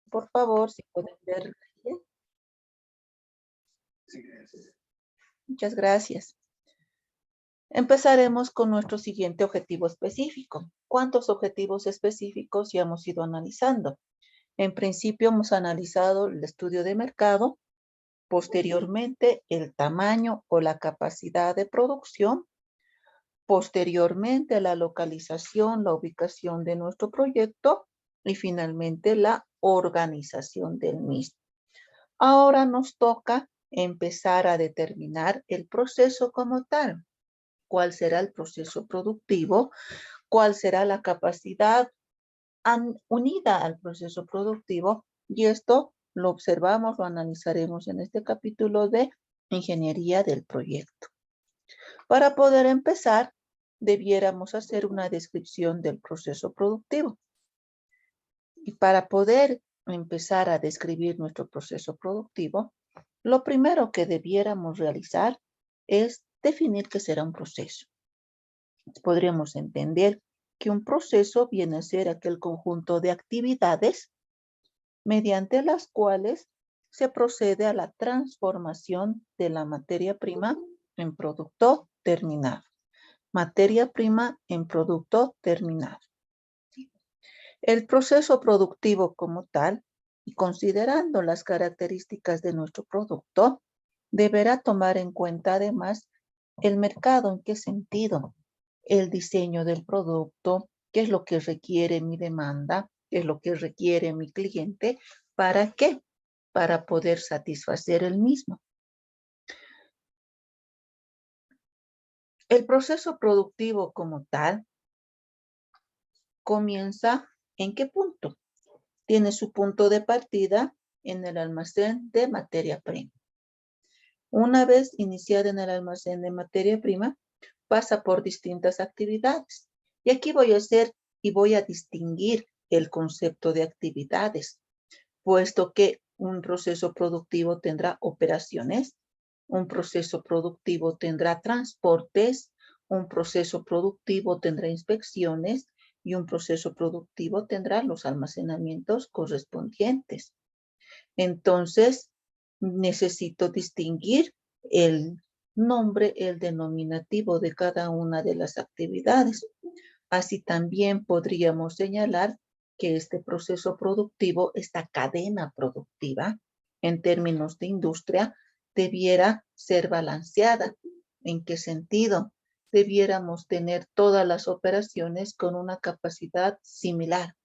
Por favor, si pueden ver. Muchas gracias. Empezaremos con nuestro siguiente objetivo específico. ¿Cuántos objetivos específicos ya hemos ido analizando? En principio hemos analizado el estudio de mercado, posteriormente el tamaño o la capacidad de producción, posteriormente la localización, la ubicación de nuestro proyecto y finalmente la organización del mismo. Ahora nos toca empezar a determinar el proceso como tal. ¿Cuál será el proceso productivo? ¿Cuál será la capacidad unida al proceso productivo? Y esto lo observamos, lo analizaremos en este capítulo de ingeniería del proyecto. Para poder empezar, debiéramos hacer una descripción del proceso productivo. Y para poder empezar a describir nuestro proceso productivo, lo primero que debiéramos realizar es definir qué será un proceso. Podríamos entender que un proceso viene a ser aquel conjunto de actividades mediante las cuales se procede a la transformación de la materia prima en producto terminado. Materia prima en producto terminado. El proceso productivo como tal, y considerando las características de nuestro producto, deberá tomar en cuenta además el mercado, en qué sentido, el diseño del producto, qué es lo que requiere mi demanda, qué es lo que requiere mi cliente, ¿para qué? Para poder satisfacer el mismo. El proceso productivo como tal comienza ¿en qué punto? Tiene su punto de partida en el almacén de materia prima. Una vez iniciada en el almacén de materia prima, pasa por distintas actividades. Y aquí voy a hacer y voy a distinguir el concepto de actividades, puesto que un proceso productivo tendrá operaciones, un proceso productivo tendrá transportes, un proceso productivo tendrá inspecciones y un proceso productivo tendrá los almacenamientos correspondientes. Entonces, necesito distinguir el nombre, el denominativo de cada una de las actividades. Así también podríamos señalar que este proceso productivo, esta cadena productiva, en términos de industria, debiera ser balanceada. ¿En qué sentido? Debiéramos tener todas las operaciones con una capacidad similar,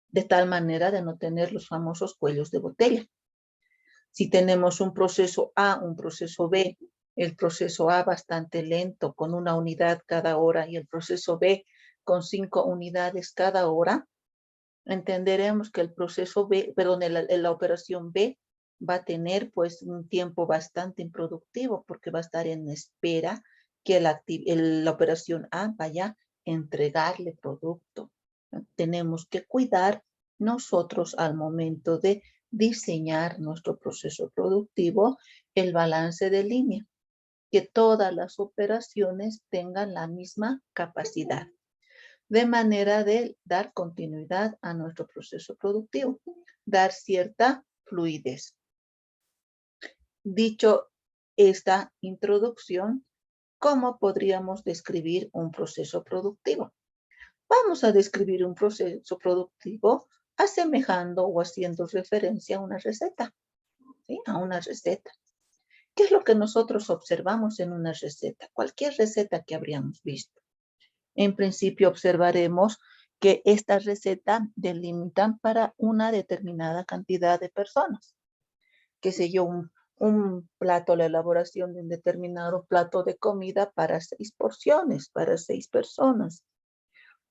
de tal manera de no tener los famosos cuellos de botella. Si tenemos un proceso A, un proceso B, el proceso A bastante lento, con una unidad cada hora, y el proceso B con 5 unidades cada hora, entenderemos que el proceso B, perdón, la operación B va a tener pues un tiempo bastante improductivo porque va a estar en espera que la operación A vaya a entregarle producto. Tenemos que cuidar nosotros al momento de diseñar nuestro proceso productivo el balance de línea, que todas las operaciones tengan la misma capacidad, de manera de dar continuidad a nuestro proceso productivo, dar cierta fluidez. Dicho esta introducción, ¿cómo podríamos describir un proceso productivo? Vamos a describir un proceso productivo asemejando o haciendo referencia a una receta, ¿sí? A una receta. ¿Qué es lo que nosotros observamos en una receta? Cualquier receta que habríamos visto. En principio observaremos que esta receta delimitan para una determinada cantidad de personas. Qué sé yo, un plato, la elaboración de un determinado plato de comida para 6 porciones, para 6 personas.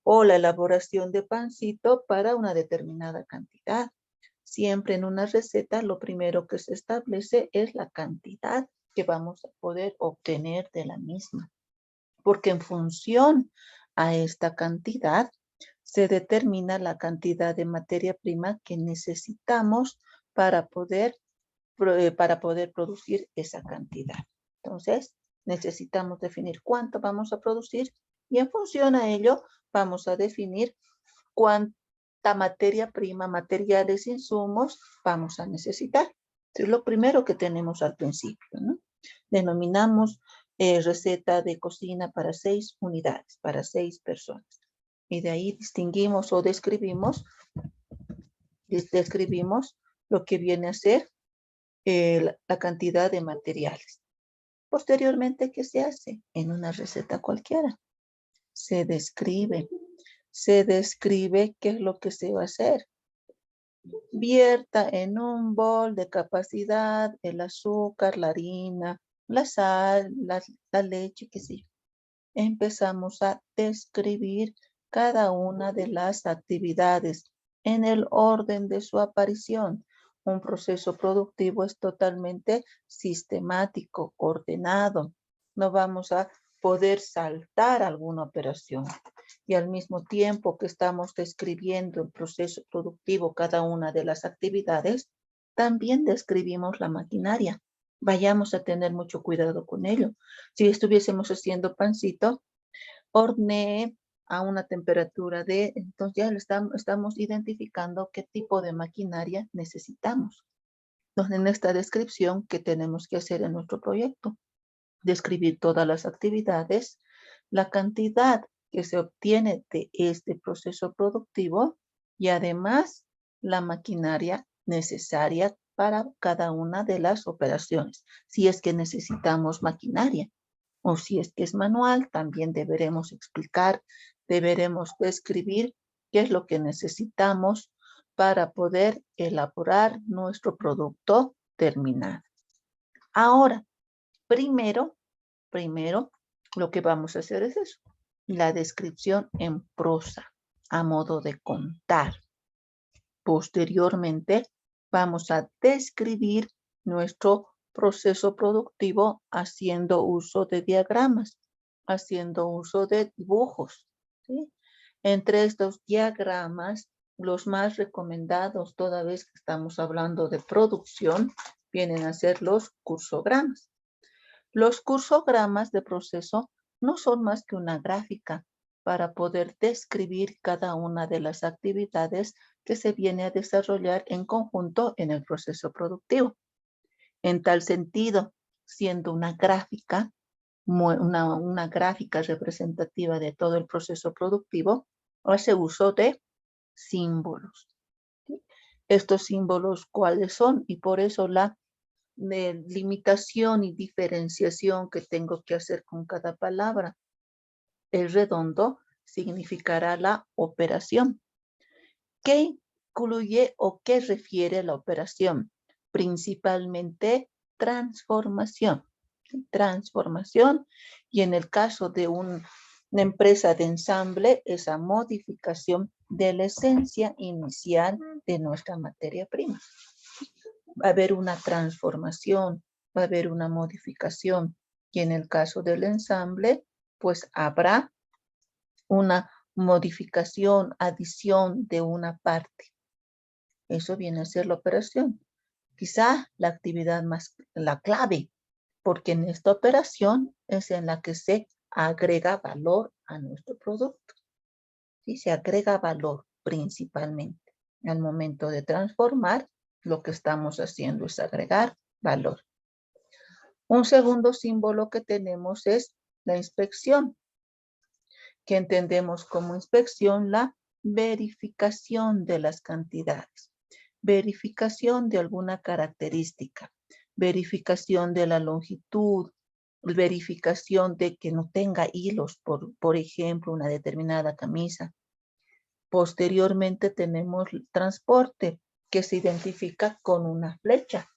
O la elaboración de pancito para una determinada cantidad. Siempre en una receta lo primero que se establece es la cantidad que vamos a poder obtener de la misma. Porque en función a esta cantidad se determina la cantidad de materia prima que necesitamos para poder producir esa cantidad. Entonces, necesitamos definir cuánto vamos a producir y en función a ello vamos a definir la materia prima, materiales, insumos, vamos a necesitar. Es lo primero que tenemos al principio, ¿no? Denominamos receta de cocina para 6 unidades, para 6 personas. Y de ahí distinguimos o describimos lo que viene a ser la cantidad de materiales. Posteriormente, ¿qué se hace? En una receta cualquiera. Se describe qué es lo que se va a hacer. Vierta en un bol de capacidad el azúcar, la harina, la sal, la leche, qué sé yo. Empezamos a describir cada una de las actividades en el orden de su aparición. Un proceso productivo es totalmente sistemático, ordenado. No vamos a poder saltar alguna operación. Y al mismo tiempo que estamos describiendo el proceso productivo, cada una de las actividades, también describimos la maquinaria. Vayamos a tener mucho cuidado con ello. Si estuviésemos haciendo pancito, horneé a una temperatura de, entonces ya estamos identificando qué tipo de maquinaria necesitamos. Entonces, en esta descripción, ¿qué tenemos que hacer en nuestro proyecto? Describir todas las actividades, la cantidad que se obtiene de este proceso productivo y además la maquinaria necesaria para cada una de las operaciones. Si es que necesitamos maquinaria o si es que es manual, también deberemos explicar, deberemos describir qué es lo que necesitamos para poder elaborar nuestro producto terminado. Ahora, primero, lo que vamos a hacer es eso, la descripción en prosa, a modo de contar. Posteriormente, vamos a describir nuestro proceso productivo haciendo uso de diagramas, haciendo uso de dibujos, ¿sí? Entre estos diagramas, los más recomendados, toda vez que estamos hablando de producción, vienen a ser los cursogramas. Los cursogramas de proceso no son más que una gráfica para poder describir cada una de las actividades que se viene a desarrollar en conjunto en el proceso productivo. En tal sentido, siendo una gráfica, una gráfica representativa de todo el proceso productivo, hace uso de símbolos. ¿Sí? Estos símbolos, ¿cuáles son? Y por eso la de limitación y diferenciación que tengo que hacer con cada palabra. El redondo significará la operación. ¿Qué incluye o qué refiere la operación? Principalmente transformación. Transformación, y en el caso de una empresa de ensamble, esa modificación de la esencia inicial de nuestra materia prima. Va a haber una transformación, va a haber una modificación. Y en el caso del ensamble, pues habrá una modificación, adición de una parte. Eso viene a ser la operación. Quizá la actividad más, la clave, porque en esta operación es en la que se agrega valor a nuestro producto. ¿Sí? Se agrega valor principalmente. Al momento de transformar, lo que estamos haciendo es agregar valor. Un segundo símbolo que tenemos es la inspección, que entendemos como inspección la verificación de las cantidades, verificación de alguna característica, verificación de la longitud, verificación de que no tenga hilos, por ejemplo, una determinada camisa. Posteriormente tenemos el transporte, que se identifica con una flecha.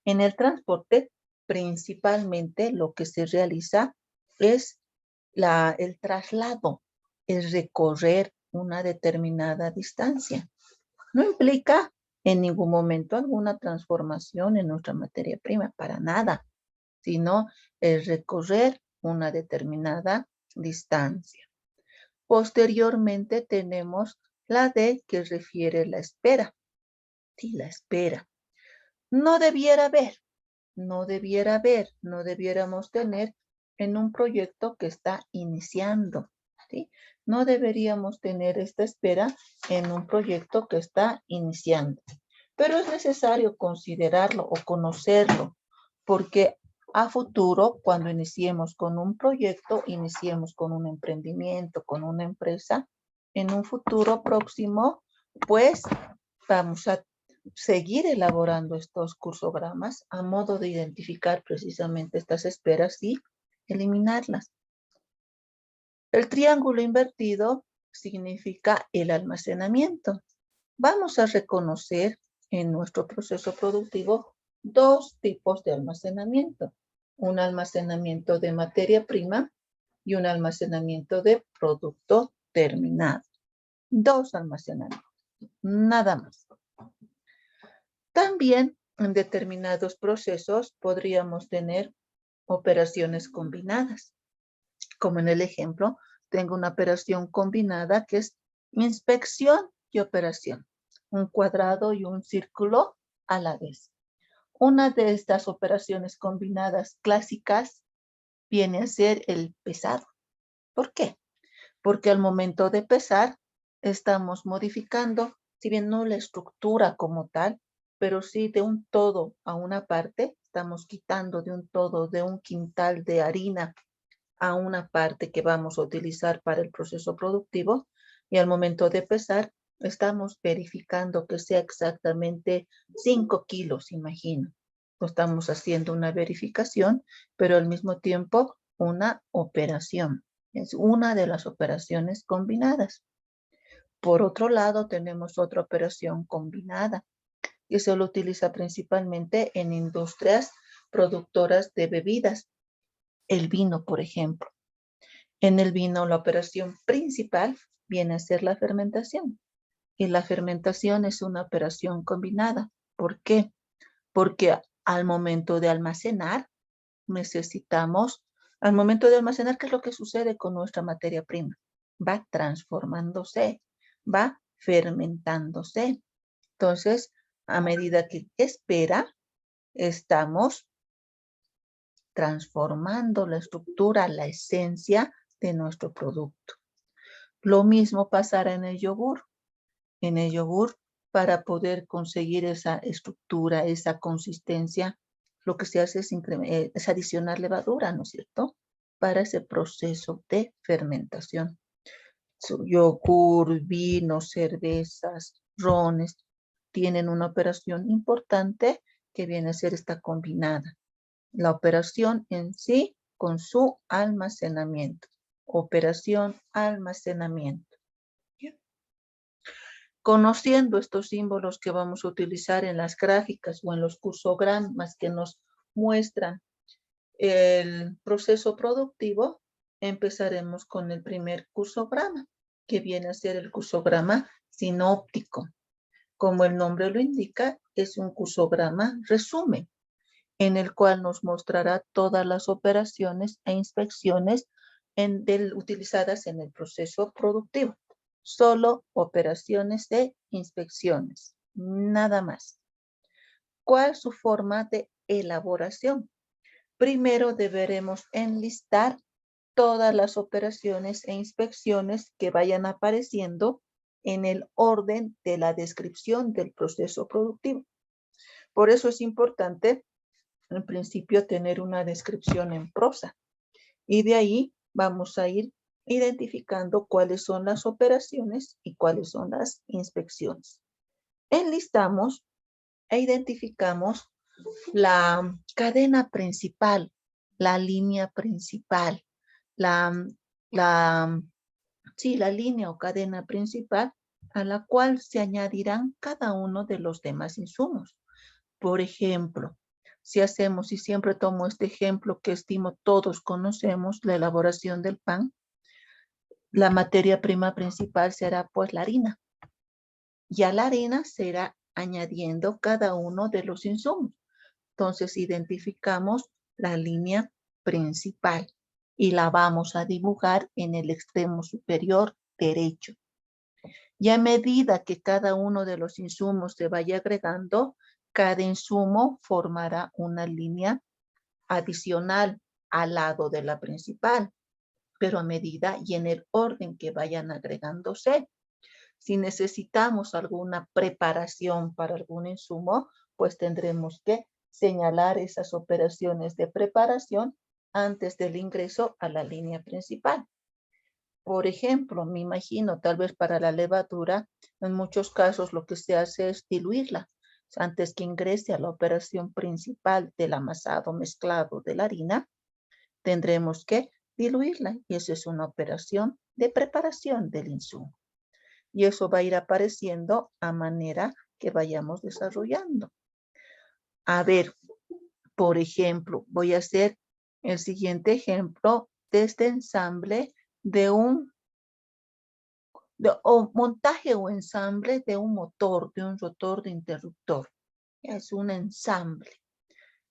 En el transporte, principalmente lo que se realiza es el traslado, el recorrer una determinada distancia. No implica en ningún momento alguna transformación en nuestra materia prima, para nada, sino el recorrer una determinada distancia. Posteriormente tenemos la D, que refiere la espera. Sí, la espera. No debiéramos tener en un proyecto que está iniciando. ¿sí? No deberíamos tener esta espera en un proyecto que está iniciando. Pero es necesario considerarlo o conocerlo, porque a futuro, cuando iniciemos con un proyecto, iniciemos con un emprendimiento, con una empresa, en un futuro próximo, pues vamos a seguir elaborando estos cursogramas a modo de identificar precisamente estas esperas y eliminarlas. El triángulo invertido significa el almacenamiento. Vamos a reconocer en nuestro proceso productivo dos tipos de almacenamiento. Un almacenamiento de materia prima y un almacenamiento de producto terminado. Dos almacenamientos, nada más. También en determinados procesos podríamos tener operaciones combinadas. Como en el ejemplo, tengo una operación combinada que es inspección y operación. Un cuadrado y un círculo a la vez. Una de estas operaciones combinadas clásicas viene a ser el pesado. ¿Por qué? Porque al momento de pesar estamos modificando, si bien no la estructura como tal, pero sí de un todo a una parte, estamos quitando de un todo, de un quintal de harina a una parte que vamos a utilizar para el proceso productivo, y al momento de pesar estamos verificando que sea exactamente 5 kilos, imagino. Estamos haciendo una verificación, pero al mismo tiempo una operación. Es una de las operaciones combinadas. Por otro lado, tenemos otra operación combinada que se lo utiliza principalmente en industrias productoras de bebidas. El vino, por ejemplo. En el vino, la operación principal viene a ser la fermentación. Y la fermentación es una operación combinada. ¿Por qué? Porque al momento de almacenar, necesitamos, al momento de almacenar, ¿qué es lo que sucede con nuestra materia prima? Va transformándose, va fermentándose. Entonces, a medida que espera, estamos transformando la estructura, la esencia de nuestro producto. Lo mismo pasará en el yogur. En el yogur, para poder conseguir esa estructura, esa consistencia, lo que se hace es adicionar levadura, ¿no es cierto? Para ese proceso de fermentación. Yogur, vinos, cervezas, rones, tienen una operación importante que viene a ser esta combinada. La operación en sí con su almacenamiento. Operación, almacenamiento. Conociendo estos símbolos que vamos a utilizar en las gráficas o en los cursogramas que nos muestran el proceso productivo, empezaremos con el primer cursograma, que viene a ser el cursograma sinóptico. Como el nombre lo indica, es un cursograma resumen, en el cual nos mostrará todas las operaciones e inspecciones utilizadas en el proceso productivo. Solo operaciones de inspecciones, nada más. ¿Cuál es su forma de elaboración? Primero deberemos enlistar todas las operaciones e inspecciones que vayan apareciendo en el orden de la descripción del proceso productivo. Por eso es importante, en principio, tener una descripción en prosa. Y de ahí vamos a ir identificando cuáles son las operaciones y cuáles son las inspecciones. Enlistamos e identificamos la cadena principal, la línea principal, la línea o cadena principal a la cual se añadirán cada uno de los demás insumos. Por ejemplo, si hacemos, y siempre tomo este ejemplo que estimo todos conocemos, la elaboración del pan, la materia prima principal será pues la harina. Y a la harina se irá añadiendo cada uno de los insumos. Entonces identificamos la línea principal y la vamos a dibujar en el extremo superior derecho. Y a medida que cada uno de los insumos se vaya agregando, cada insumo formará una línea adicional al lado de la principal. pero a medida y en el orden que vayan agregándose. Si necesitamos alguna preparación para algún insumo, pues tendremos que señalar esas operaciones de preparación antes del ingreso a la línea principal. Por ejemplo, me imagino, tal vez para la levadura, en muchos casos lo que se hace es diluirla. Antes que ingrese a la operación principal del amasado mezclado de la harina, tendremos que diluirla y esa es una operación de preparación del insumo. Y eso va a ir apareciendo a manera que vayamos desarrollando. A ver, por ejemplo, voy a hacer el siguiente ejemplo de este ensamble de montaje o ensamble de un motor, de un rotor de interruptor. Es un ensamble.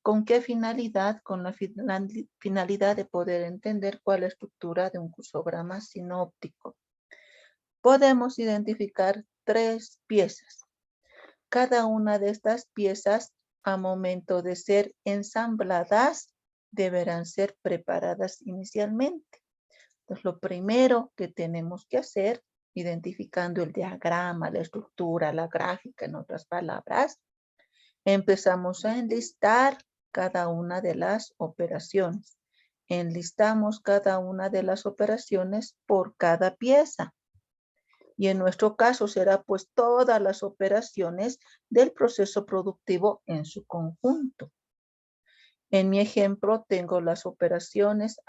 ¿Con qué finalidad? Con la finalidad de poder entender cuál es la estructura de un cursograma sinóptico. Podemos identificar 3 piezas. Cada una de estas piezas, a momento de ser ensambladas, deberán ser preparadas inicialmente. Entonces, lo primero que tenemos que hacer, identificando el diagrama, la estructura, la gráfica, en otras palabras, empezamos a enlistar cada una de las operaciones. Enlistamos cada una de las operaciones por cada pieza. Y en nuestro caso será pues todas las operaciones del proceso productivo en su conjunto. En mi ejemplo tengo las operaciones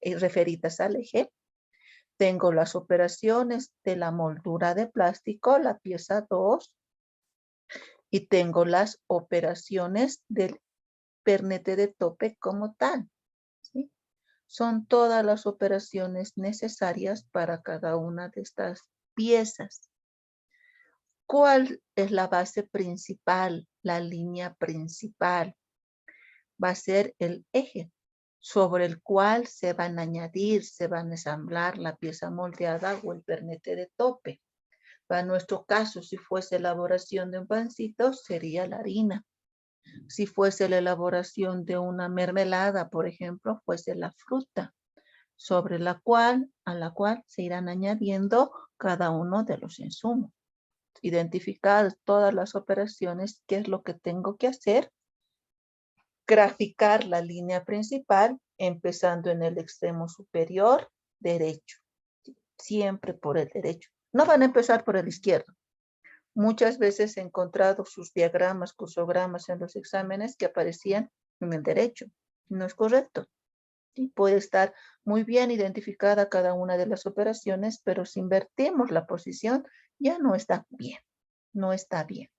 referidas al eje. Tengo las operaciones de la moldura de plástico, la pieza 2. Y tengo las operaciones del pernete de tope como tal, ¿sí? Son todas las operaciones necesarias para cada una de estas piezas. ¿Cuál es la base principal, la línea principal? Va a ser el eje sobre el cual se van a añadir, se van a ensamblar la pieza moldeada o el pernete de tope. Para nuestro caso, si fuese elaboración de un pancito, sería la harina. Si fuese la elaboración de una mermelada, por ejemplo, fuese la fruta, sobre a la cual se irán añadiendo cada uno de los insumos. Identificar todas las operaciones, qué es lo que tengo que hacer, graficar la línea principal, empezando en el extremo superior derecho, siempre por el derecho. No van a empezar por el izquierdo. Muchas veces he encontrado sus diagramas, cursogramas en los exámenes que aparecían en el derecho. No es correcto. Y puede estar muy bien identificada cada una de las operaciones, pero si invertimos la posición, ya no está bien. No está bien.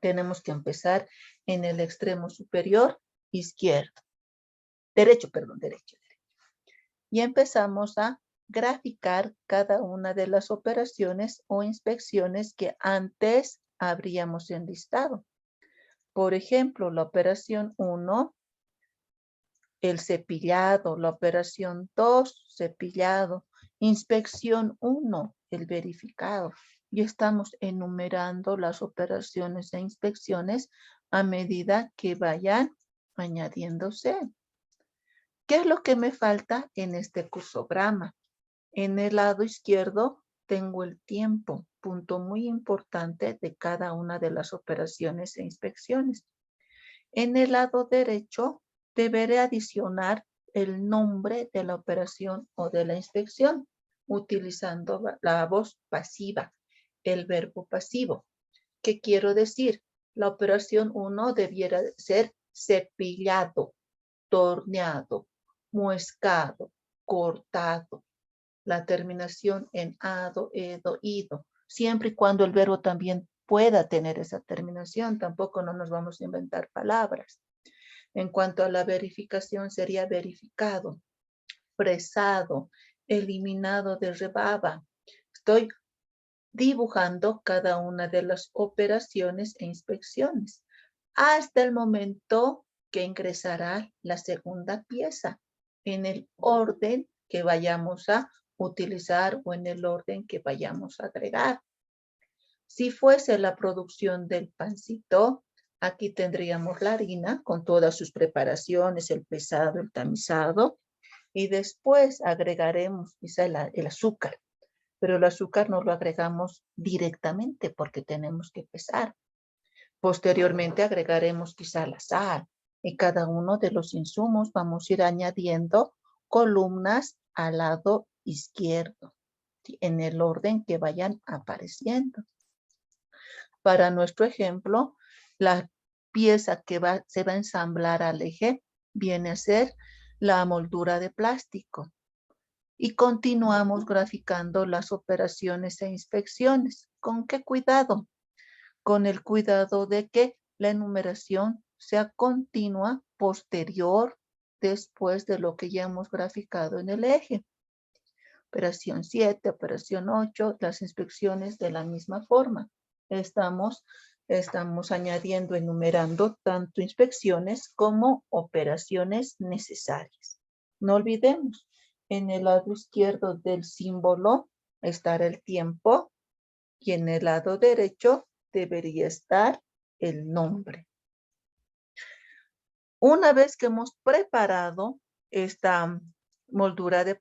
Tenemos que empezar en el extremo superior izquierdo. Derecho. Y empezamos a graficar cada una de las operaciones o inspecciones que antes habríamos enlistado. Por ejemplo, la operación 1, el cepillado, la operación 2, cepillado, inspección 1, el verificado. Y estamos enumerando las operaciones e inspecciones a medida que vayan añadiéndose. ¿Qué es lo que me falta en este cursograma? En el lado izquierdo tengo el tiempo, punto muy importante de cada una de las operaciones e inspecciones. En el lado derecho deberé adicionar el nombre de la operación o de la inspección, utilizando la voz pasiva, el verbo pasivo. ¿Qué quiero decir? La operación 1 debiera ser cepillado, torneado, muescado, cortado. La terminación en ado, edo, ido, siempre y cuando el verbo también pueda tener esa terminación, tampoco no nos vamos a inventar palabras. En cuanto a la verificación, sería verificado, fresado, eliminado de rebaba. Estoy dibujando cada una de las operaciones e inspecciones hasta el momento que ingresará la segunda pieza en el orden que vayamos a utilizar o en el orden que vayamos a agregar. Si fuese la producción del pancito, aquí tendríamos la harina con todas sus preparaciones, el pesado, el tamizado. y después agregaremos quizá el azúcar, pero el azúcar no lo agregamos directamente porque tenemos que pesar. Posteriormente agregaremos quizá la sal y cada uno de los insumos vamos a ir añadiendo columnas al lado izquierdo, ¿sí? En el orden que vayan apareciendo. Para nuestro ejemplo, la pieza que se va a ensamblar al eje viene a ser la moldura de plástico. Y continuamos graficando las operaciones e inspecciones. ¿Con qué cuidado? Con el cuidado de que la enumeración sea continua, posterior, después de lo que ya hemos graficado en el eje. Operación 7, operación 8, las inspecciones de la misma forma. Estamos añadiendo, enumerando tanto inspecciones como operaciones necesarias. No olvidemos, en el lado izquierdo del símbolo estará el tiempo y en el lado derecho debería estar el nombre. Una vez que hemos preparado esta moldura de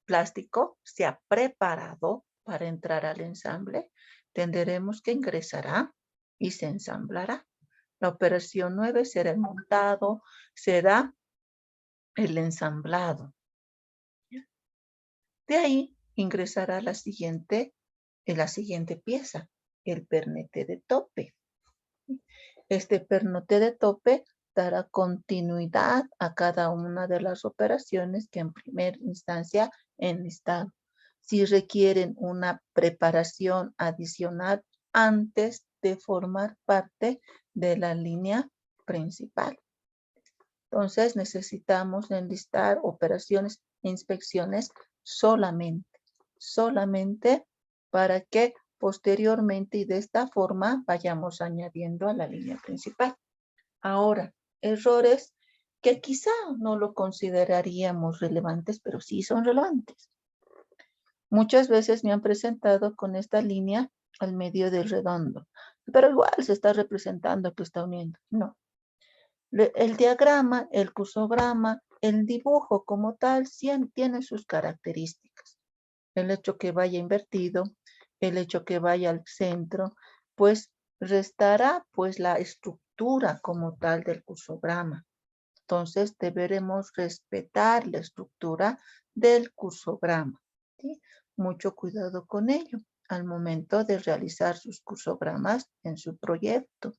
plástico, se ha preparado para entrar al ensamble, tendremos que ingresará y se ensamblará. La operación 9 será el montado, será el ensamblado. De ahí ingresará la siguiente pieza, el pernete de tope. Este pernete de tope dará continuidad a cada una de las operaciones que en primera instancia he listado. Si requieren una preparación adicional antes de formar parte de la línea principal. Entonces necesitamos enlistar operaciones e inspecciones solamente para que posteriormente y de esta forma vayamos añadiendo a la línea principal. Ahora, errores que quizá no lo consideraríamos relevantes, pero sí son relevantes. Muchas veces me han presentado con esta línea al medio del redondo, pero igual se está representando que está uniendo. No. El diagrama, el cursograma, el dibujo como tal, tiene sus características. El hecho que vaya invertido, el hecho que vaya al centro, pues restará pues la estructura como tal del cursograma. Entonces deberemos respetar la estructura del cursograma, ¿sí? Mucho cuidado con ello al momento de realizar sus cursogramas en su proyecto.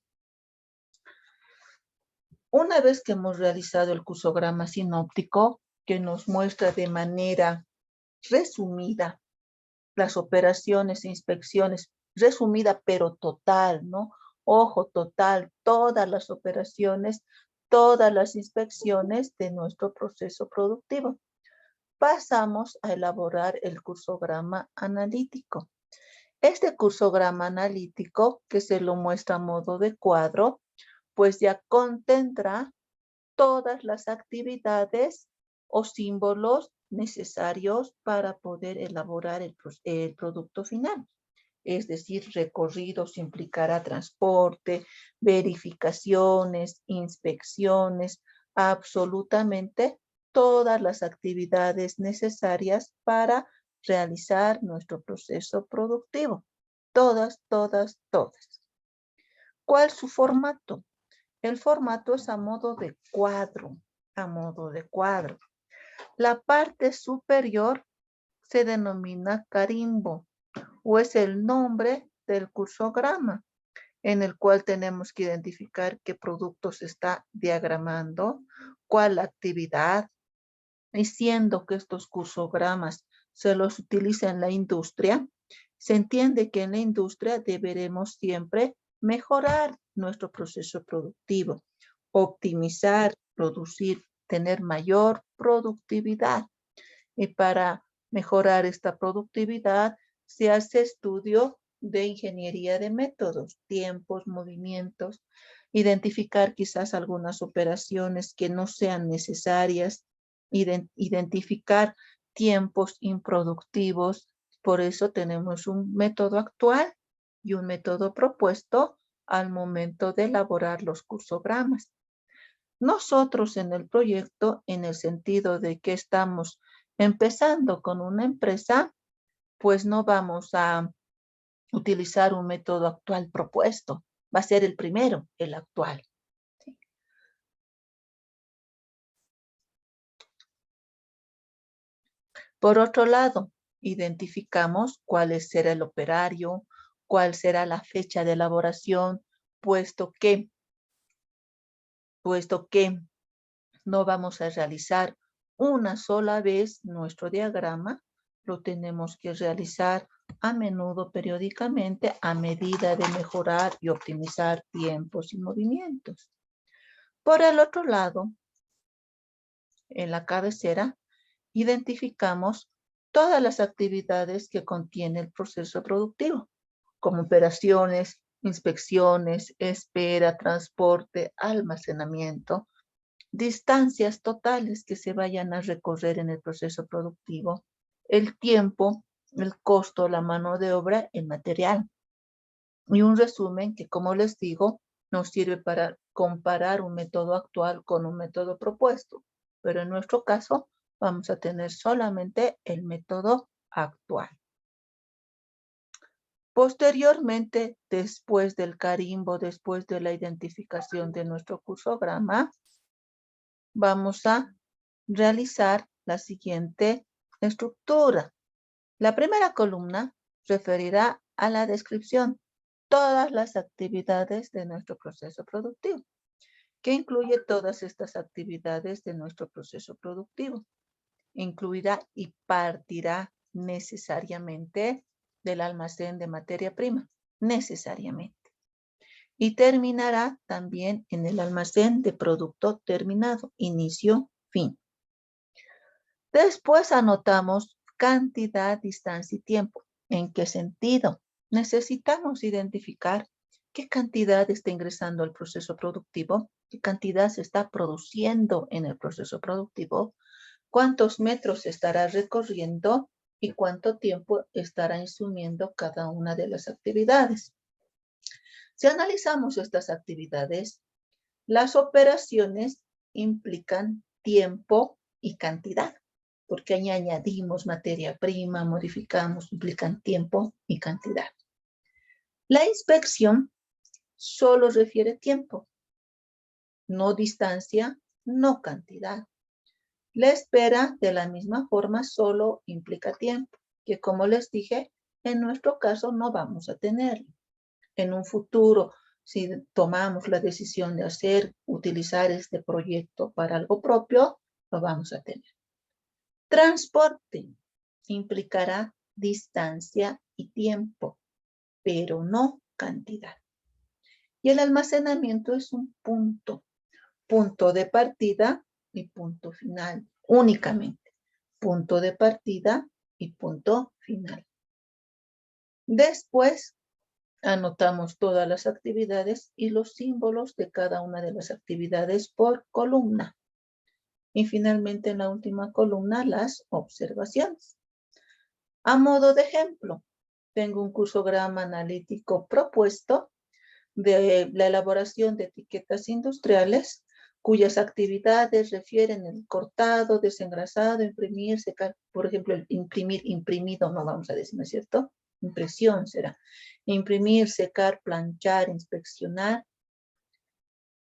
Una vez que hemos realizado el cursograma sinóptico, que nos muestra de manera resumida las operaciones e inspecciones, resumida pero total, ¿no? Ojo, total, todas las operaciones, todas las inspecciones de nuestro proceso productivo. Pasamos a elaborar el cursograma analítico. Este cursograma analítico, que se lo muestra a modo de cuadro, pues ya contendrá todas las actividades o símbolos necesarios para poder elaborar el producto final. Es decir, recorridos implicará transporte, verificaciones, inspecciones, absolutamente todas las actividades necesarias para realizar nuestro proceso productivo. Todas. ¿Cuál es su formato? El formato es a modo de cuadro, La parte superior se denomina carimbo o es el nombre del cursograma en el cual tenemos que identificar qué producto se está diagramando, cuál actividad, y siendo que estos cursogramas se los utiliza en la industria, se entiende que en la industria deberemos siempre mejorar nuestro proceso productivo, optimizar, producir, tener mayor productividad. Y para mejorar esta productividad se hace estudio de ingeniería de métodos, tiempos, movimientos, identificar quizás algunas operaciones que no sean necesarias, identificar tiempos improductivos. Por eso tenemos un método actual y un método propuesto al momento de elaborar los cursogramas. Nosotros en el proyecto, en el sentido de que estamos empezando con una empresa, pues no vamos a utilizar un método actual propuesto. Va a ser el primero, el actual. ¿Sí? Por otro lado, identificamos cuál será el operario, cuál será la fecha de elaboración, puesto que no vamos a realizar una sola vez nuestro diagrama, lo tenemos que realizar a menudo, periódicamente, a medida de mejorar y optimizar tiempos y movimientos. Por el otro lado, en la cabecera, identificamos todas las actividades que contiene el proceso productivo, como operaciones, inspecciones, espera, transporte, almacenamiento, distancias totales que se vayan a recorrer en el proceso productivo, el tiempo, el costo, la mano de obra, el material. Y un resumen que, como les digo, nos sirve para comparar un método actual con un método propuesto. Pero en nuestro caso, vamos a tener solamente el método actual. Posteriormente, después del carimbo, después de la identificación de nuestro cursograma, vamos a realizar la siguiente estructura. La primera columna referirá a la descripción, todas las actividades de nuestro proceso productivo, que incluye todas estas actividades de nuestro proceso productivo. Incluirá y partirá necesariamente del almacén de materia prima, necesariamente. Y terminará también en el almacén de producto terminado, inicio, fin. Después anotamos cantidad, distancia y tiempo. ¿En qué sentido? Necesitamos identificar qué cantidad está ingresando al proceso productivo, qué cantidad se está produciendo en el proceso productivo, cuántos metros estará recorriendo y cuánto tiempo estará insumiendo cada una de las actividades. Si analizamos estas actividades, las operaciones implican tiempo y cantidad, porque añadimos materia prima, modificamos, implican tiempo y cantidad. La inspección solo refiere tiempo, no distancia, no cantidad. La espera, de la misma forma, solo implica tiempo, que como les dije, en nuestro caso no vamos a tenerlo. En un futuro, si tomamos la decisión de utilizar este proyecto para algo propio, lo vamos a tener. Transporte implicará distancia y tiempo, pero no cantidad. Y el almacenamiento es un punto de partida y punto final, únicamente. Punto de partida y punto final. Después, anotamos todas las actividades y los símbolos de cada una de las actividades por columna. Y finalmente, en la última columna, las observaciones. A modo de ejemplo, tengo un cursograma analítico propuesto de la elaboración de etiquetas industriales cuyas actividades refieren el cortado, desengrasado, imprimir, secar, por ejemplo, el imprimir, imprimido, no vamos a decir, ¿no es cierto? Impresión será. Imprimir, secar, planchar, inspeccionar.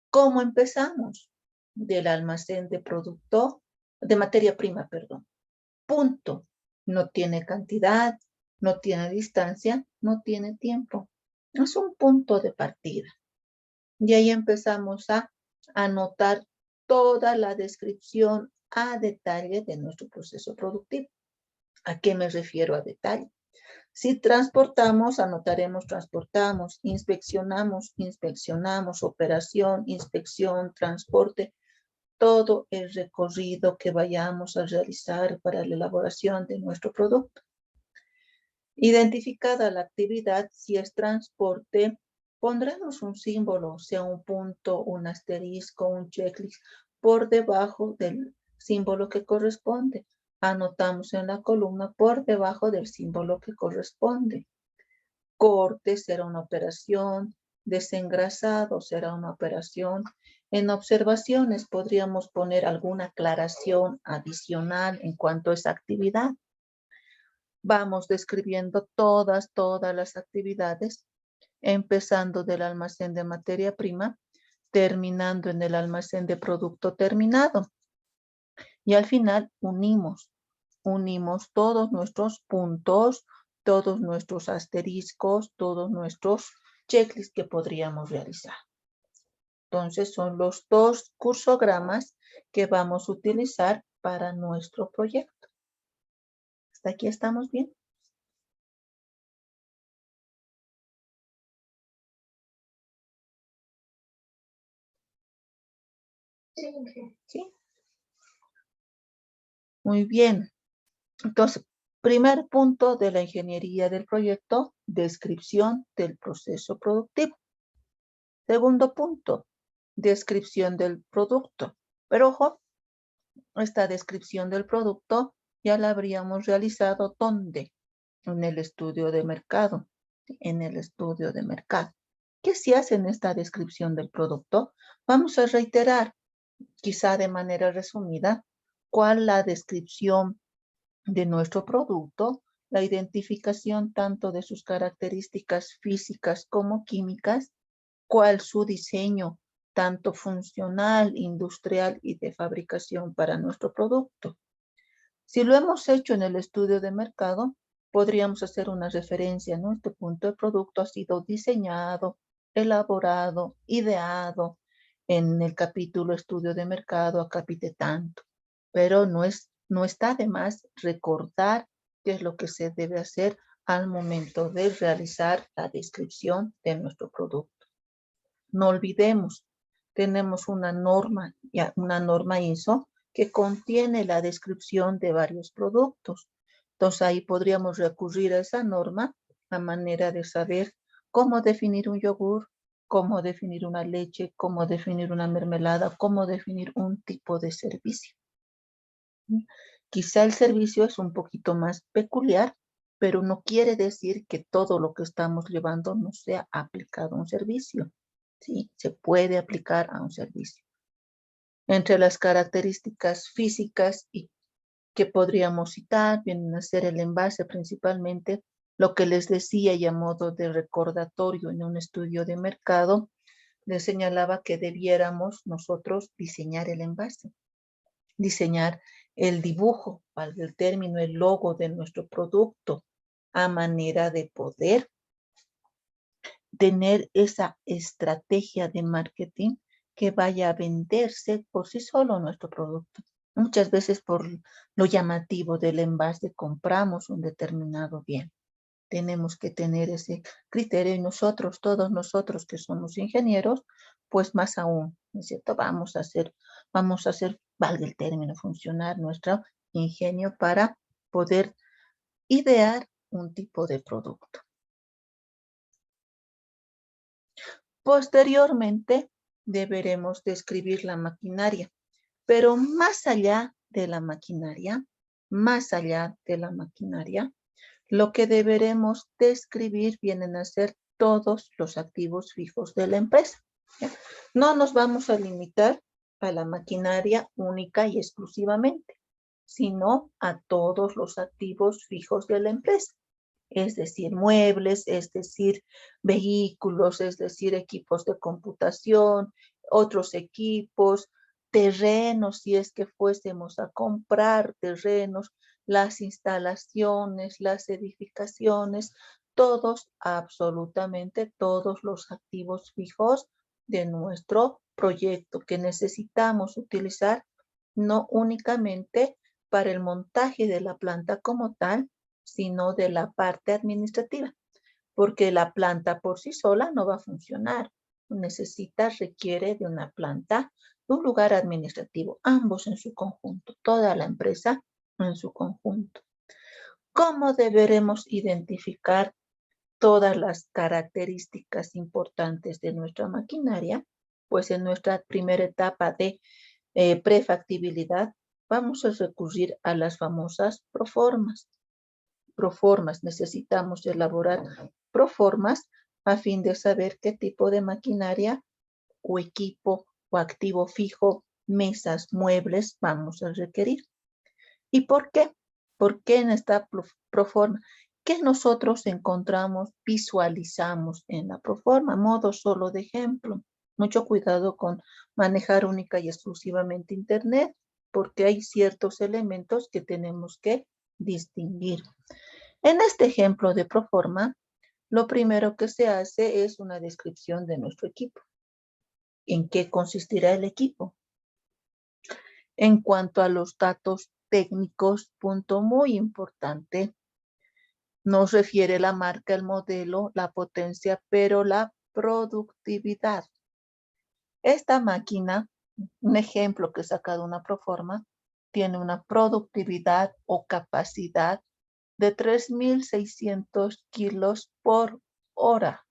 ¿Cómo empezamos? Del almacén de producto, de materia prima, perdón. Punto. No tiene cantidad, no tiene distancia, no tiene tiempo. Es un punto de partida. Y ahí empezamos a anotar toda la descripción a detalle de nuestro proceso productivo. ¿A qué me refiero a detalle? Si transportamos, anotaremos transportamos, inspeccionamos, inspeccionamos, operación, inspección, transporte, todo el recorrido que vayamos a realizar para la elaboración de nuestro producto. Identificada la actividad, si es transporte, pondremos un símbolo, sea un punto, un asterisco, un checklist, por debajo del símbolo que corresponde. Anotamos en la columna por debajo del símbolo que corresponde. Corte será una operación, Desengrasado será una operación. En observaciones podríamos poner alguna aclaración adicional en cuanto a esa actividad. Vamos describiendo todas las actividades, empezando del almacén de materia prima, terminando en el almacén de producto terminado. Y al final unimos todos nuestros puntos, todos nuestros asteriscos, todos nuestros checklists que podríamos realizar. Entonces son los dos cursogramas que vamos a utilizar para nuestro proyecto. ¿Hasta aquí estamos bien? Sí. Muy bien. Entonces, primer punto de la ingeniería del proyecto, descripción del proceso productivo. Segundo punto, descripción del producto. Pero ojo, esta descripción del producto ya la habríamos realizado ¿dónde? En el estudio de mercado. En el estudio de mercado. ¿Qué se hace en esta descripción del producto? Vamos a reiterar, quizá de manera resumida, cuál la descripción de nuestro producto, la identificación tanto de sus características físicas como químicas, cuál su diseño, tanto funcional, industrial y de fabricación para nuestro producto. Si lo hemos hecho en el estudio de mercado, podríamos hacer una referencia, ¿no? Este punto de producto ha sido diseñado, elaborado, ideado en el capítulo estudio de mercado, acá pide tanto, pero no está de más recordar qué es lo que se debe hacer al momento de realizar la descripción de nuestro producto. No olvidemos, tenemos una norma ISO que contiene la descripción de varios productos. Entonces ahí podríamos recurrir a esa norma a manera de saber cómo definir un yogur, cómo definir una leche, cómo definir una mermelada, cómo definir un tipo de servicio. Quizá el servicio es un poquito más peculiar, pero no quiere decir que todo lo que estamos llevando no sea aplicado a un servicio. ¿Sí? Se puede aplicar a un servicio. Entre las características físicas y que podríamos citar, vienen a ser el envase principalmente, lo que les decía y a modo de recordatorio en un estudio de mercado, les señalaba que debiéramos nosotros diseñar el envase, diseñar el dibujo, valga el término, el logo de nuestro producto, a manera de poder tener esa estrategia de marketing que vaya a venderse por sí solo nuestro producto. Muchas veces por lo llamativo del envase compramos un determinado bien. Tenemos que tener ese criterio y nosotros, todos nosotros que somos ingenieros, pues más aún, ¿no es cierto? Vamos a hacer, valga el término, funcionar nuestro ingenio para poder idear un tipo de producto. Posteriormente, deberemos describir la maquinaria, pero más allá de la maquinaria, lo que deberemos describir vienen a ser todos los activos fijos de la empresa. ¿Ya? No nos vamos a limitar a la maquinaria única y exclusivamente, sino a todos los activos fijos de la empresa. Es decir, muebles, es decir, vehículos, es decir, equipos de computación, otros equipos, terrenos, si es que fuésemos a comprar terrenos, las instalaciones, las edificaciones, todos, absolutamente todos los activos fijos de nuestro proyecto que necesitamos utilizar, no únicamente para el montaje de la planta como tal, sino de la parte administrativa, porque la planta por sí sola no va a funcionar. Requiere de una planta, de un lugar administrativo, ambos en su conjunto, toda la empresa en su conjunto. ¿Cómo deberemos identificar todas las características importantes de nuestra maquinaria? Pues en nuestra primera etapa de prefactibilidad vamos a recurrir a las famosas proformas. Necesitamos elaborar proformas a fin de saber qué tipo de maquinaria o equipo o activo fijo, mesas, muebles vamos a requerir. ¿Y por qué? ¿Por qué en esta proforma? ¿Qué nosotros encontramos, visualizamos en la proforma? Modo solo de ejemplo. Mucho cuidado con manejar única y exclusivamente Internet, porque hay ciertos elementos que tenemos que distinguir. En este ejemplo de proforma, lo primero que se hace es una descripción de nuestro equipo. ¿En qué consistirá el equipo? En cuanto a los datos técnicos, punto muy importante, nos refiere la marca, el modelo, la potencia, pero la productividad. Esta máquina, un ejemplo que he sacado una proforma, tiene una productividad o capacidad de 3.600 kilos por hora.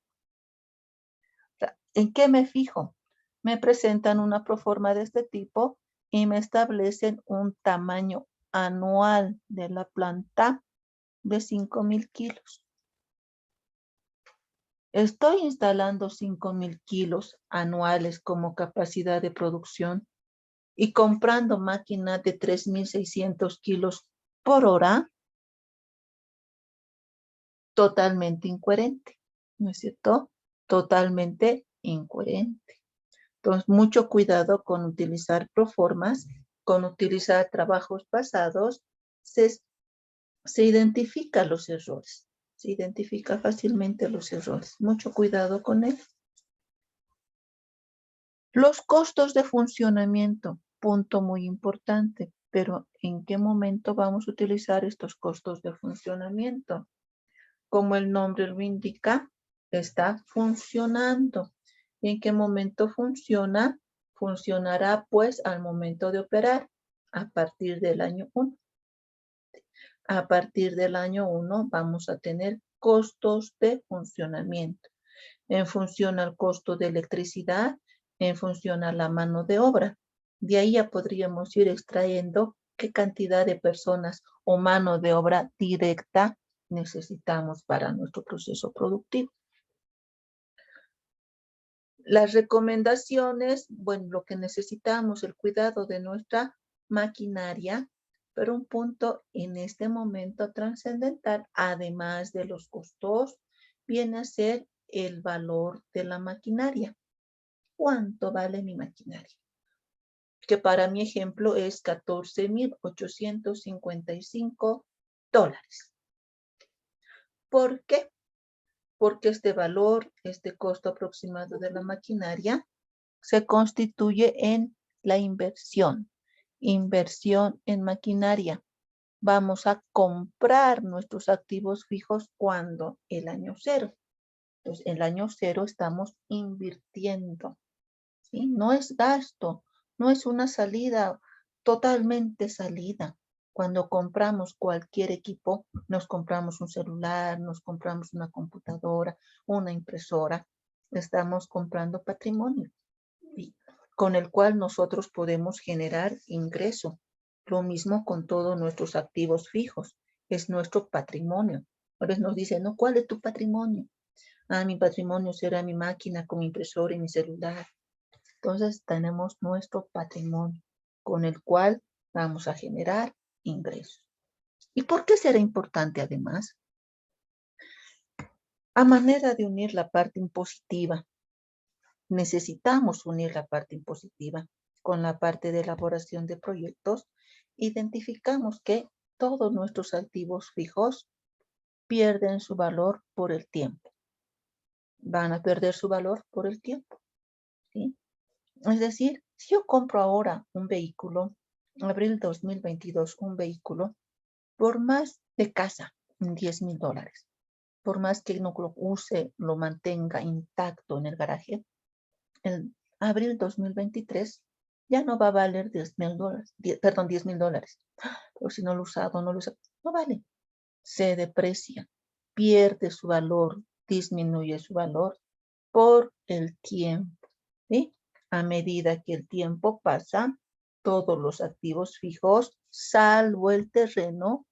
¿En qué me fijo? Me presentan una proforma de este tipo y me establecen un tamaño anual de la planta de 5.000 kilos. Estoy instalando 5.000 kilos anuales como capacidad de producción y comprando máquinas de 3.600 kilos por hora. Totalmente incoherente, ¿no es cierto? Totalmente incoherente. Entonces, mucho cuidado con utilizar proformas, con utilizar trabajos pasados, se identifican los errores, se identifica fácilmente los errores. Mucho cuidado con él. Los costos de funcionamiento, punto muy importante, pero ¿en qué momento vamos a utilizar estos costos de funcionamiento? Como el nombre lo indica, está funcionando. ¿Y en qué momento funciona? Funcionará pues al momento de operar, a partir del año 1. A partir del año 1 vamos a tener costos de funcionamiento. En función al costo de electricidad, en función a la mano de obra. De ahí ya podríamos ir extrayendo qué cantidad de personas o mano de obra directa necesitamos para nuestro proceso productivo. Las recomendaciones, bueno, lo que necesitamos, el cuidado de nuestra maquinaria, pero un punto en este momento trascendental, además de los costos, viene a ser el valor de la maquinaria. ¿Cuánto vale mi maquinaria? Que para mi ejemplo es $14,855. ¿Por qué? Porque este valor, este costo aproximado de la maquinaria, se constituye en la inversión. Inversión en maquinaria. Vamos a comprar nuestros activos fijos cuando el año 0. Entonces, el año 0 estamos invirtiendo. ¿Sí? No es gasto, no es una salida totalmente salida. Cuando compramos cualquier equipo, nos compramos un celular, nos compramos una computadora, una impresora, estamos comprando patrimonio, ¿sí? Con el cual nosotros podemos generar ingreso. Lo mismo con todos nuestros activos fijos, es nuestro patrimonio. Ahora nos dicen, ¿no? ¿Cuál es tu patrimonio? Ah, mi patrimonio será mi máquina con mi impresora y mi celular. Entonces tenemos nuestro patrimonio con el cual vamos a generar ingresos. ¿Y por qué será importante además? A manera de unir la parte impositiva, necesitamos unir la parte impositiva con la parte de elaboración de proyectos. Identificamos que todos nuestros activos fijos pierden su valor por el tiempo. Van a perder su valor por el tiempo, ¿sí? Es decir, si yo compro ahora un vehículo, abril 2022, un vehículo, por más de casa, $10,000, por más que no lo use, lo mantenga intacto en el garaje, en abril 2023 ya no va a valer $10,000, perdón, $10,000. Pero si no lo he usado, no vale. Se deprecia, pierde su valor, disminuye su valor por el tiempo, ¿sí? A medida que el tiempo pasa, todos los activos fijos, salvo el terreno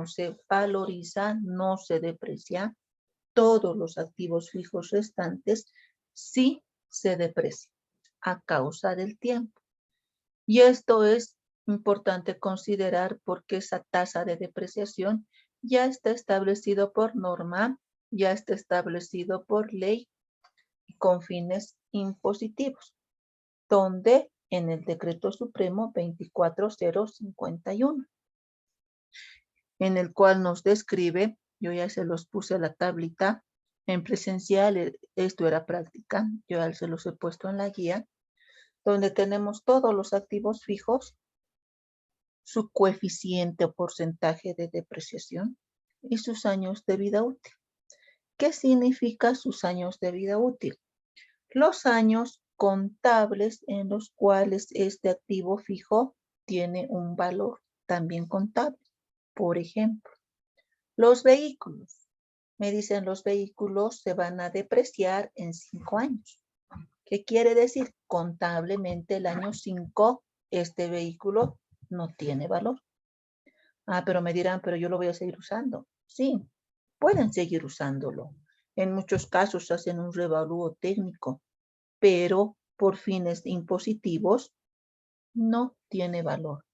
se valoriza, no se deprecia. todos los activos fijos restantes sí se deprecian a causa del tiempo. Y esto es importante considerar porque esa tasa de depreciación ya está establecido por norma, ya está establecido por ley con fines impositivos, donde en el Decreto Supremo 24051, en el cual nos describe, yo ya se los puse a la tablita, en presencial, esto era práctica, yo ya se los he puesto en la guía, donde tenemos todos los activos fijos, su coeficiente o porcentaje de depreciación y sus años de vida útil. ¿Qué significa sus años de vida útil? Los años contables en los cuales este activo fijo tiene un valor también contable. Por ejemplo, los vehículos. Me dicen los vehículos se van a depreciar en 5 años. ¿Qué quiere decir? Contablemente el año 5 este vehículo no tiene valor. Ah, pero me dirán, pero yo lo voy a seguir usando. Sí, pueden seguir usándolo. En muchos casos hacen un revalúo técnico, pero por fines impositivos no tiene valor.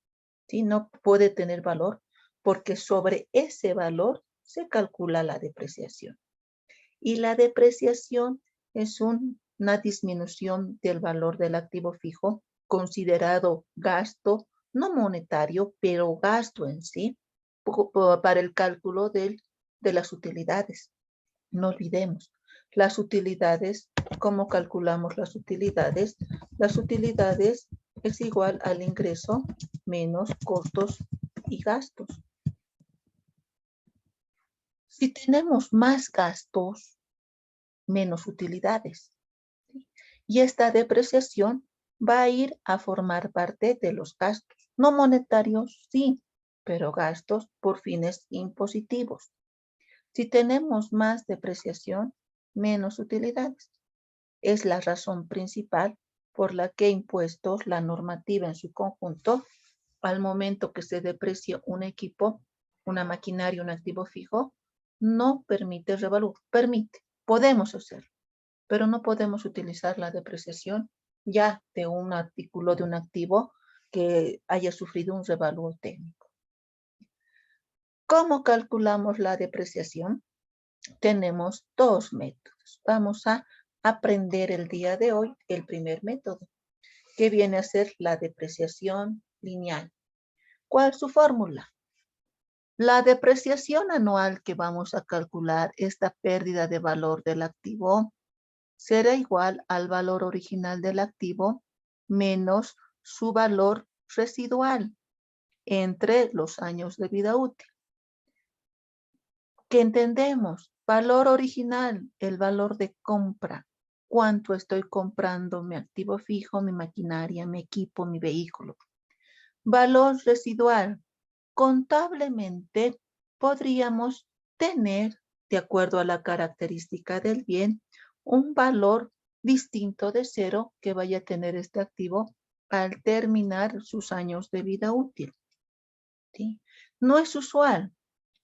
¿Sí? No puede tener valor porque sobre ese valor se calcula la depreciación. Y la depreciación es una disminución del valor del activo fijo considerado gasto, no monetario, pero gasto en sí, para el cálculo de las utilidades. No olvidemos, las utilidades, ¿cómo calculamos las utilidades? Las utilidades es igual al ingreso menos costos y gastos. Si tenemos más gastos, menos utilidades. Y esta depreciación va a ir a formar parte de los gastos. No monetarios, sí, pero gastos por fines impositivos. Si tenemos más depreciación, menos utilidades. Es la razón principal por la que impuestos, la normativa en su conjunto, al momento que se deprecia un equipo, una maquinaria, un activo fijo, no permite revalúo. Permite, podemos hacerlo, pero no podemos utilizar la depreciación ya de un artículo, de un activo que haya sufrido un revalúo técnico. ¿Cómo calculamos la depreciación? Tenemos dos métodos. Vamos a aprender el día de hoy el primer método, que viene a ser la depreciación lineal. ¿Cuál es su fórmula? La depreciación anual que vamos a calcular, esta pérdida de valor del activo, será igual al valor original del activo menos su valor residual entre los años de vida útil. ¿Qué entendemos? Valor original, el valor de compra. ¿Cuánto estoy comprando mi activo fijo, mi maquinaria, mi equipo, mi vehículo? Valor residual. Contablemente podríamos tener, de acuerdo a la característica del bien, un valor distinto de cero que vaya a tener este activo al terminar sus años de vida útil. ¿Sí? No es usual,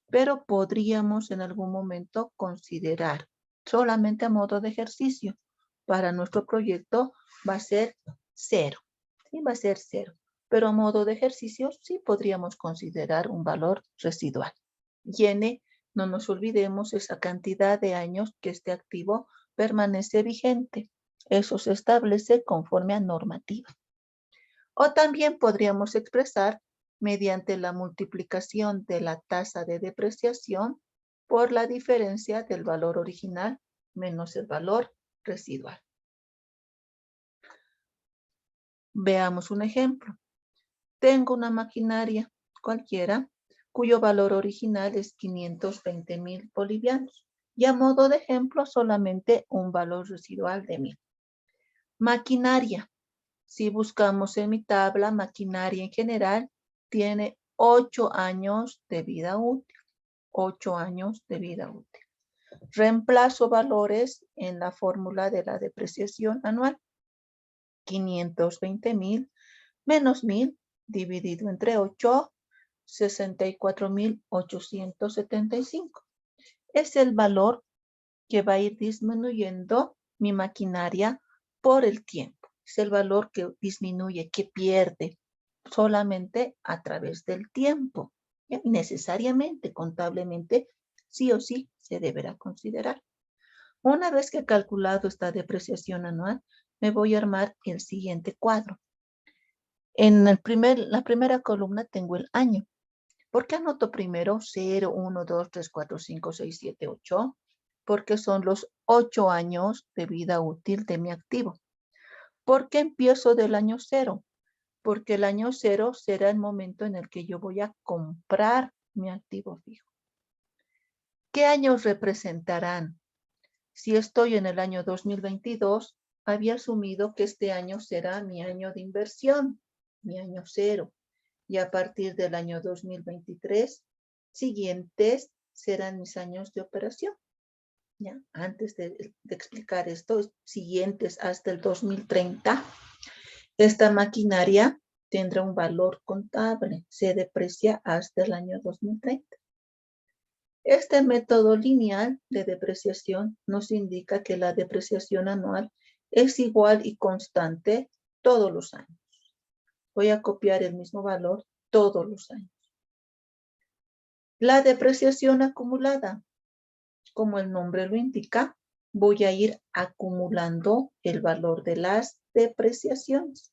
pero podríamos en algún momento considerar, solamente a modo de ejercicio. Para nuestro proyecto va a ser 0, ¿sí? Va a ser 0, pero a modo de ejercicio sí podríamos considerar un valor residual. Y N, no nos olvidemos esa cantidad de años que este activo permanece vigente. Eso se establece conforme a normativa. O también podríamos expresar mediante la multiplicación de la tasa de depreciación por la diferencia del valor original menos el valor residual. Veamos un ejemplo. Tengo una maquinaria cualquiera cuyo valor original es 520,000 bolivianos y a modo de ejemplo solamente un valor residual de 1,000. Maquinaria. Si buscamos en mi tabla, maquinaria en general tiene 8 años de vida útil. 8 años de vida útil. Reemplazo valores en la fórmula de la depreciación anual. 520,000 menos 1,000 dividido entre 8, 64,875. Es el valor que va a ir disminuyendo mi maquinaria por el tiempo. Es el valor que disminuye, que pierde solamente a través del tiempo. ¿Ya? Y necesariamente, contablemente, sí o sí se deberá considerar. Una vez que he calculado esta depreciación anual, me voy a armar el siguiente cuadro. En la primera columna tengo el año. ¿Por qué anoto primero 0, 1, 2, 3, 4, 5, 6, 7, 8? Porque son los 8 años de vida útil de mi activo. ¿Por qué empiezo del año 0? Porque el año 0 será el momento en el que yo voy a comprar mi activo fijo. ¿Qué años representarán? Si estoy en el año 2022, había asumido que este año será mi año de inversión, mi año 0. Y a partir del año 2023, siguientes serán mis años de operación. ¿Ya? Antes de explicar esto, siguientes hasta el 2030, esta maquinaria tendrá un valor contable, se deprecia hasta el año 2030. Este método lineal de depreciación nos indica que la depreciación anual es igual y constante todos los años. Voy a copiar el mismo valor todos los años. La depreciación acumulada, como el nombre lo indica, voy a ir acumulando el valor de las depreciaciones.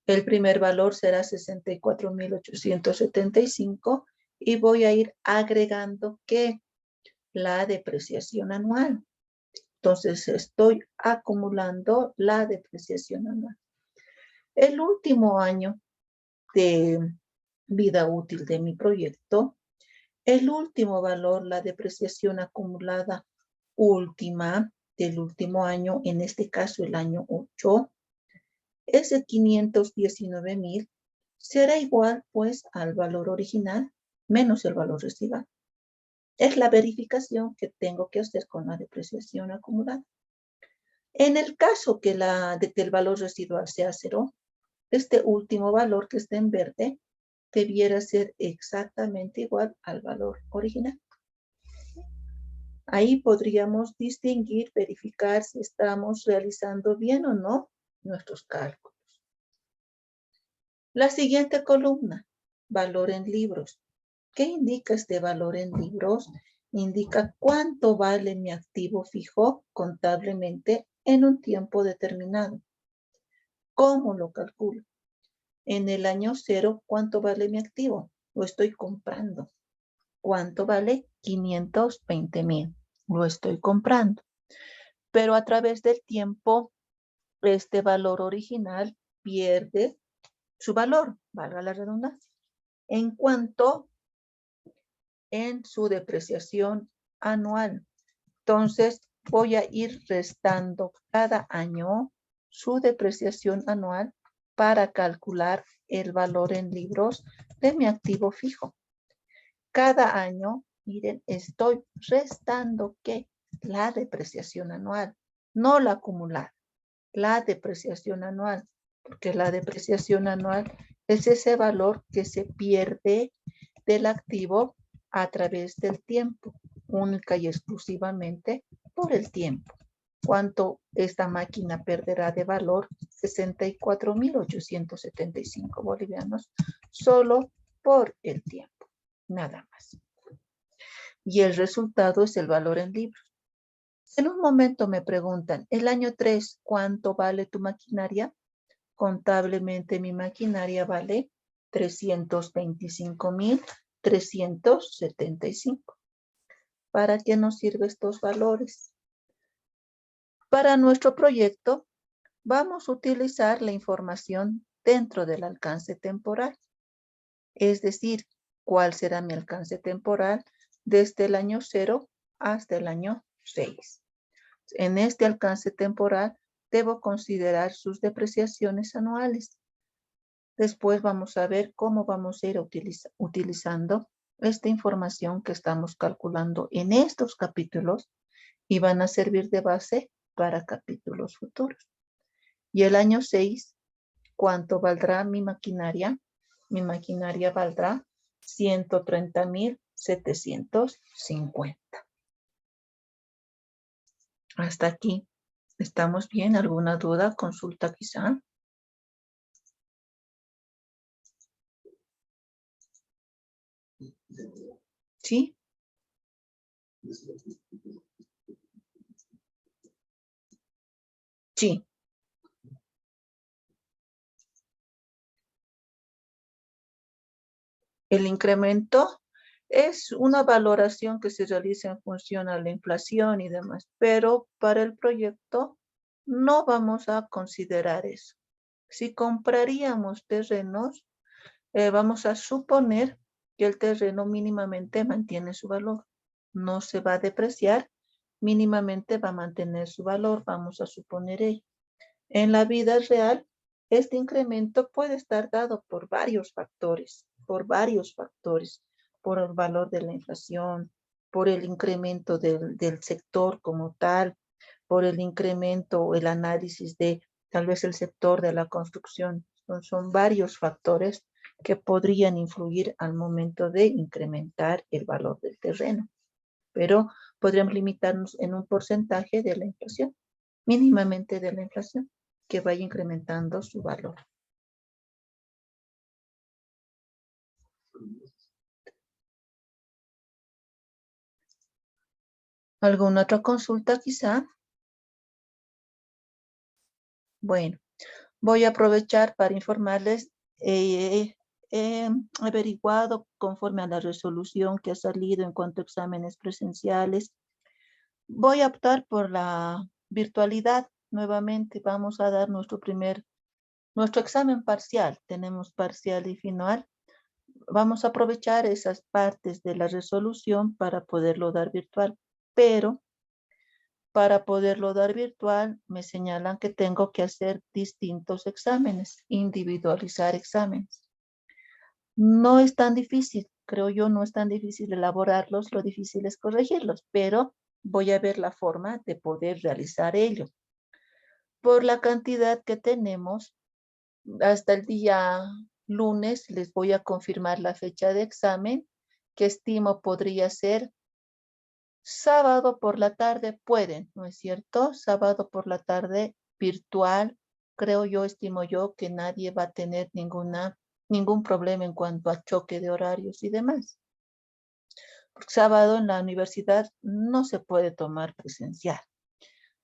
El primer valor será 64,875 y voy a ir agregando ¿qué? La depreciación anual. Entonces estoy acumulando la depreciación anual. El último año de vida útil de mi proyecto, el último valor, la depreciación acumulada última del último año, en este caso el año 8, es de 519,000, será igual pues al valor original menos el valor residual. Es la verificación que tengo que hacer con la depreciación acumulada. En el caso que el valor residual sea 0, este último valor que está en verde debiera ser exactamente igual al valor original. Ahí podríamos distinguir, verificar si estamos realizando bien o no nuestros cálculos. La siguiente columna, valor en libros. ¿Qué indica este valor en libros? Indica cuánto vale mi activo fijo contablemente en un tiempo determinado. ¿Cómo lo calculo? En el año 0, ¿cuánto vale mi activo? Lo estoy comprando. ¿Cuánto vale? 520,000. Lo estoy comprando. Pero a través del tiempo, este valor original pierde su valor, valga la redundancia, en cuanto en su depreciación anual. Entonces, voy a ir restando cada año su depreciación anual para calcular el valor en libros de mi activo fijo. Cada año, miren, estoy restando ¿qué? La depreciación anual, no la acumulada, la depreciación anual, porque la depreciación anual es ese valor que se pierde del activo a través del tiempo, única y exclusivamente por el tiempo. ¿Cuánto esta máquina perderá de valor? 64,875 bolivianos solo por el tiempo, nada más. Y el resultado es el valor en libros. En un momento me preguntan, el año 3, ¿cuánto vale tu maquinaria? Contablemente mi maquinaria vale 325,375. ¿Para qué nos sirven estos valores? Para nuestro proyecto vamos a utilizar la información dentro del alcance temporal. Es decir, ¿cuál será mi alcance temporal desde el año 0 hasta el año 6? En este alcance temporal debo considerar sus depreciaciones anuales. Después vamos a ver cómo vamos a ir utilizando esta información que estamos calculando en estos capítulos y van a servir de base para capítulos futuros. Y el año 6, ¿cuánto valdrá mi maquinaria? Mi maquinaria valdrá 130,750. Hasta aquí. ¿Estamos bien? ¿Alguna duda? Consulta quizá. ¿Sí? Sí. El incremento es una valoración que se realiza en función a la inflación y demás, pero para el proyecto no vamos a considerar eso. Si compraríamos terrenos, vamos a suponer que el terreno mínimamente mantiene su valor. No se va a depreciar, mínimamente va a mantener su valor, vamos a suponer ello. En la vida real, este incremento puede estar dado por varios factores, por el valor de la inflación, por el incremento del sector como tal, por el incremento o el análisis de tal vez el sector de la construcción. Son varios factores que podrían influir al momento de incrementar el valor del terreno, pero podríamos limitarnos en un porcentaje de la inflación, mínimamente de la inflación, que vaya incrementando su valor. ¿Alguna otra consulta quizá? Bueno, voy a aprovechar para informarles. He averiguado conforme a la resolución que ha salido en cuanto a exámenes presenciales. Voy a optar por la virtualidad. Nuevamente vamos a dar nuestro examen parcial. Tenemos parcial y final. Vamos a aprovechar esas partes de la resolución para poderlo dar virtual, pero para poderlo dar virtual me señalan que tengo que hacer distintos exámenes, individualizar exámenes. No es tan difícil, creo yo, no es tan difícil elaborarlos, lo difícil es corregirlos, pero voy a ver la forma de poder realizar ello. Por la cantidad que tenemos, hasta el día lunes les voy a confirmar la fecha de examen, que estimo podría ser sábado por la tarde. Pueden, ¿no es cierto? Sábado por la tarde virtual. Creo yo, estimo yo, que nadie va a tener ningún problema en cuanto a choque de horarios y demás. Porque sábado en la universidad no se puede tomar presencial.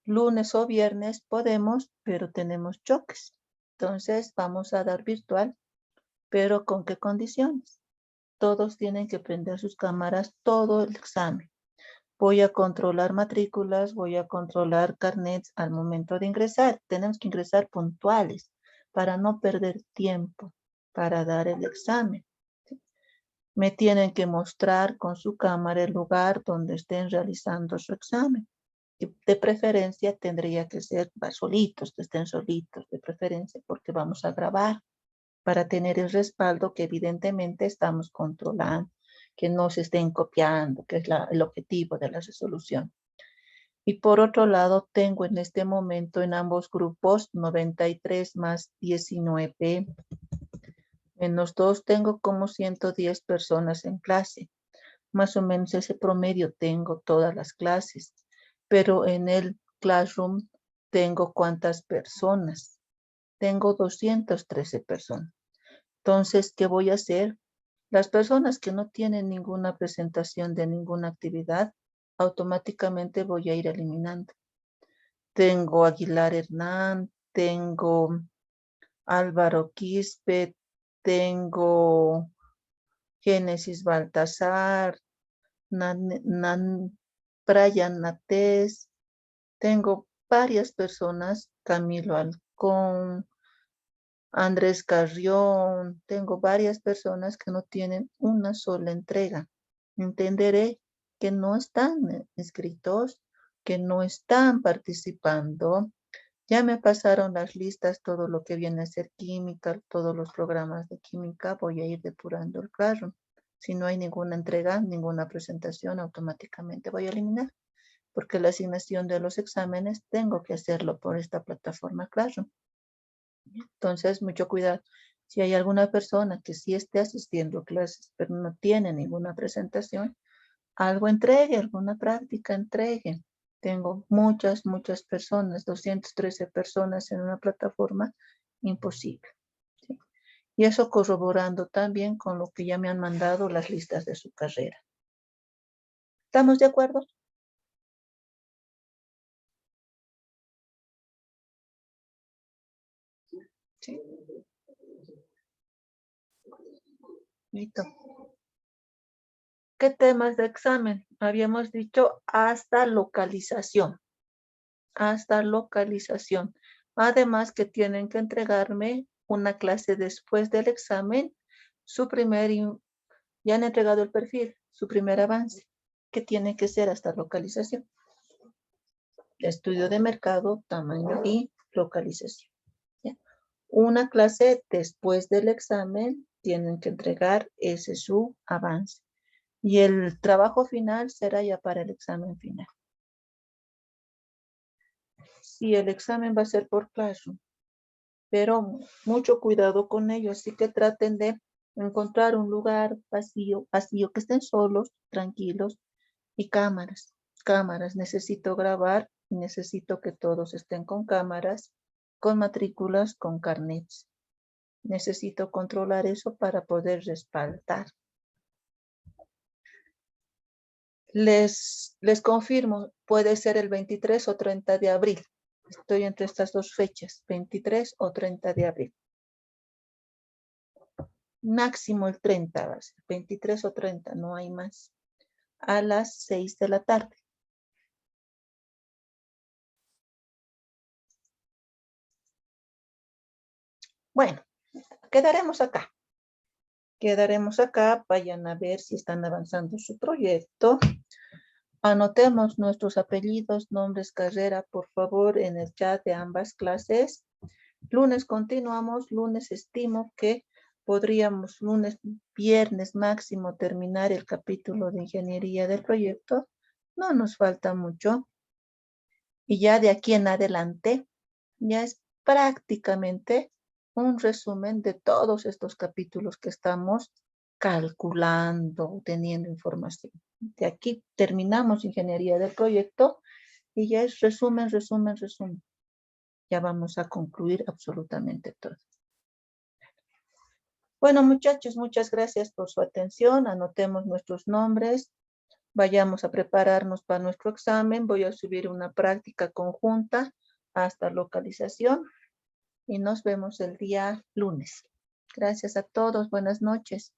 Lunes o viernes podemos, pero tenemos choques. Entonces vamos a dar virtual, pero ¿con qué condiciones? Todos tienen que prender sus cámaras todo el examen. Voy a controlar matrículas, voy a controlar carnets al momento de ingresar. Tenemos que ingresar puntuales para no perder tiempo para dar el examen. Me tienen que mostrar con su cámara el lugar donde estén realizando su examen. Y de preferencia tendría que ser solitos, que estén solitos, de preferencia, porque vamos a grabar para tener el respaldo que evidentemente estamos controlando, que no se estén copiando, que es el objetivo de la resolución. Y por otro lado, tengo en este momento en ambos grupos 93 más 19. En los dos tengo como 110 personas en clase. Más o menos ese promedio tengo todas las clases. Pero en el Classroom tengo ¿cuántas personas? Tengo 213 personas. Entonces, ¿qué voy a hacer? Las personas que no tienen ninguna presentación de ninguna actividad, automáticamente voy a ir eliminando. Tengo Aguilar Hernán, tengo Álvaro Quispe, tengo Génesis Baltasar, Brian Natés, tengo varias personas, Camilo Halcón, Andrés Carrión, tengo varias personas que no tienen una sola entrega. Entenderé que no están inscritos, que no están participando. Ya me pasaron las listas, todo lo que viene a ser química, todos los programas de química, voy a ir depurando el Classroom. Si no hay ninguna entrega, ninguna presentación, automáticamente voy a eliminar, porque la asignación de los exámenes tengo que hacerlo por esta plataforma Classroom. Entonces, mucho cuidado. Si hay alguna persona que sí esté asistiendo a clases, pero no tiene ninguna presentación, algo entregue, alguna práctica entregue. Tengo muchas personas, 213 personas en una plataforma, imposible. ¿Sí? Y eso corroborando también con lo que ya me han mandado las listas de su carrera. ¿Estamos de acuerdo? Sí. Listo. ¿Qué temas de examen? Habíamos dicho hasta localización. Hasta localización. Además que tienen que entregarme una clase después del examen, ya han entregado el perfil, su primer avance, que tiene que ser hasta localización. Estudio de mercado, tamaño y localización. ¿Ya? Una clase después del examen, tienen que entregar ese su avance. Y el trabajo final será ya para el examen final. Sí, el examen va a ser por Classroom, pero mucho cuidado con ello, así que traten de encontrar un lugar vacío, que estén solos, tranquilos, y cámaras, necesito grabar, necesito que todos estén con cámaras, con matrículas, con carnets. Necesito controlar eso para poder respaldar. Les confirmo, puede ser el 23 o 30 de abril. Estoy entre estas dos fechas, 23 o 30 de abril. Máximo el 30 va a ser, 23 o 30, no hay más. A las 6 de la tarde. Bueno, quedaremos acá. Vayan a ver si están avanzando su proyecto. Anotemos nuestros apellidos, nombres, carrera, por favor, en el chat de ambas clases. Lunes continuamos, lunes estimo que podríamos lunes, viernes máximo terminar el capítulo de ingeniería del proyecto. No nos falta mucho. Y ya de aquí en adelante, ya es prácticamente un resumen de todos estos capítulos que estamos calculando, teniendo información. De aquí terminamos ingeniería del proyecto y ya es resumen. Ya vamos a concluir absolutamente todo. Bueno, muchachos, muchas gracias por su atención. Anotemos nuestros nombres. Vayamos a prepararnos para nuestro examen. Voy a subir una práctica conjunta hasta localización y nos vemos el día lunes. Gracias a todos. Buenas noches.